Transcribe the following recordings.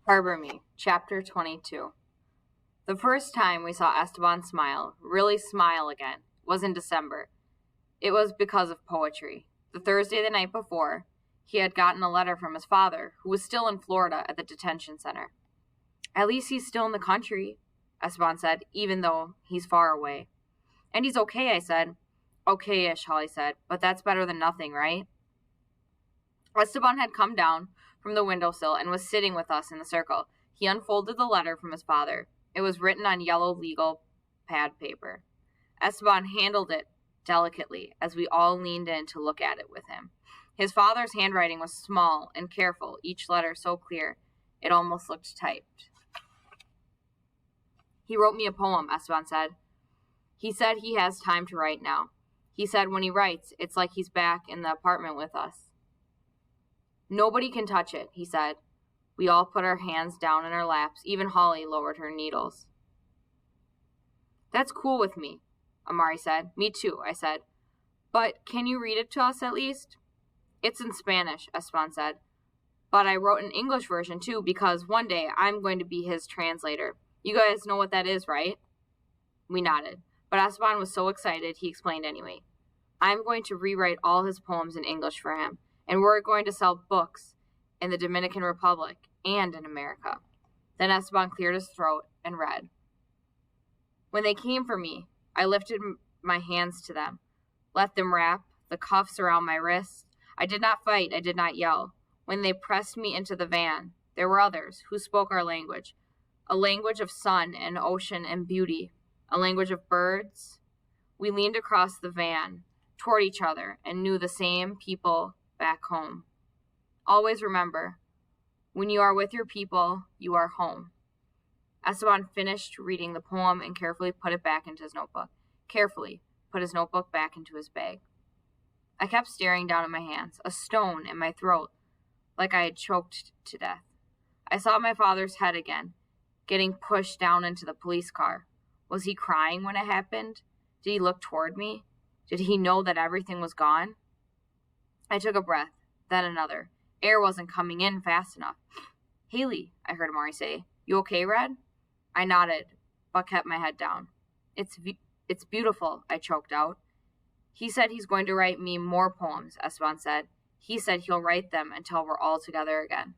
Harbor Me, Chapter 22. The first time we saw Esteban smile, really smile again, was in December. It was because of poetry. The Thursday the night before, he had gotten a letter from his father, who was still in Florida at the detention center. At least he's still in the country, Esteban said, even though he's far away. And he's okay, I said. Okay-ish, Holly said, but that's better than nothing, right? Esteban had come down from the windowsill and was sitting with us in the circle. He unfolded the letter from his father. It was written on yellow legal pad paper. Esteban handled it delicately as we all leaned in to look at it with him. His father's handwriting was small and careful, each letter so clear it almost looked typed. He wrote me a poem, Esteban said. He said he has time to write now. He said when he writes, it's like he's back in the apartment with us. Nobody can touch it, he said. We all put our hands down in our laps. Even Holly lowered her needles. That's cool with me, Amari said. Me too, I said. But can you read it to us at least? It's in Spanish, Esteban said. But I wrote an English version too because one day I'm going to be his translator. You guys know what that is, right? We nodded. But Esteban was so excited, he explained anyway. I'm going to rewrite all his poems in English for him. And we're going to sell books in the Dominican Republic and in America. Then Esteban cleared his throat and read. When they came for me, I lifted my hands to them, let them wrap the cuffs around my wrists. I did not fight, I did not yell. When they pressed me into the van, there were others who spoke our language, a language of sun and ocean and beauty, a language of birds. We leaned across the van toward each other and knew the same people back home. Always remember, when you are with your people, you are home. Esteban finished reading the poem and carefully put it back into his notebook. Carefully put his notebook back into his bag. I kept staring down at my hands, a stone in my throat, like I had choked to death. I saw my father's head again, getting pushed down into the police car. Was he crying when it happened? Did he look toward me? Did he know that everything was gone? I took a breath, then another. Air wasn't coming in fast enough. Haley, I heard Amari say. You okay, Red? I nodded, but kept my head down. It's beautiful, I choked out. He said he's going to write me more poems, Esteban said. He said he'll write them until we're all together again.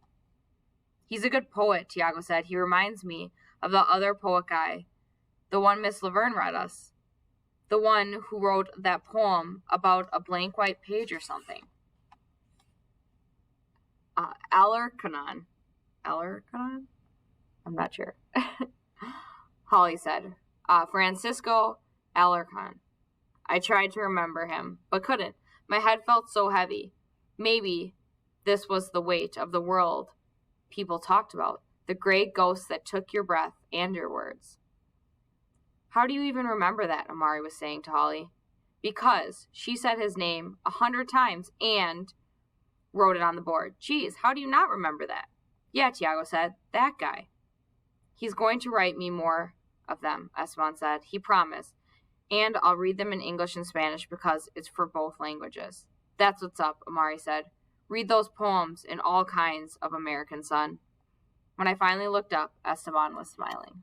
He's a good poet, Tiago said. He reminds me of the other poet guy, the one Miss Laverne read us. The one who wrote that poem about a blank white page or something. Alarcon? I'm not sure. Holly said, Francisco Alarcon. I tried to remember him, but couldn't. My head felt so heavy. Maybe this was the weight of the world people talked about, the gray ghost that took your breath and your words. How do you even remember that? Amari was saying to Holly. Because she said his name 100 times and wrote it on the board. Geez, how do you not remember that? Yeah, Tiago said. That guy. He's going to write me more of them, Esteban said. He promised. And I'll read them in English and Spanish because it's for both languages. That's what's up, Amari said. Read those poems in all kinds of American sun. When I finally looked up, Esteban was smiling.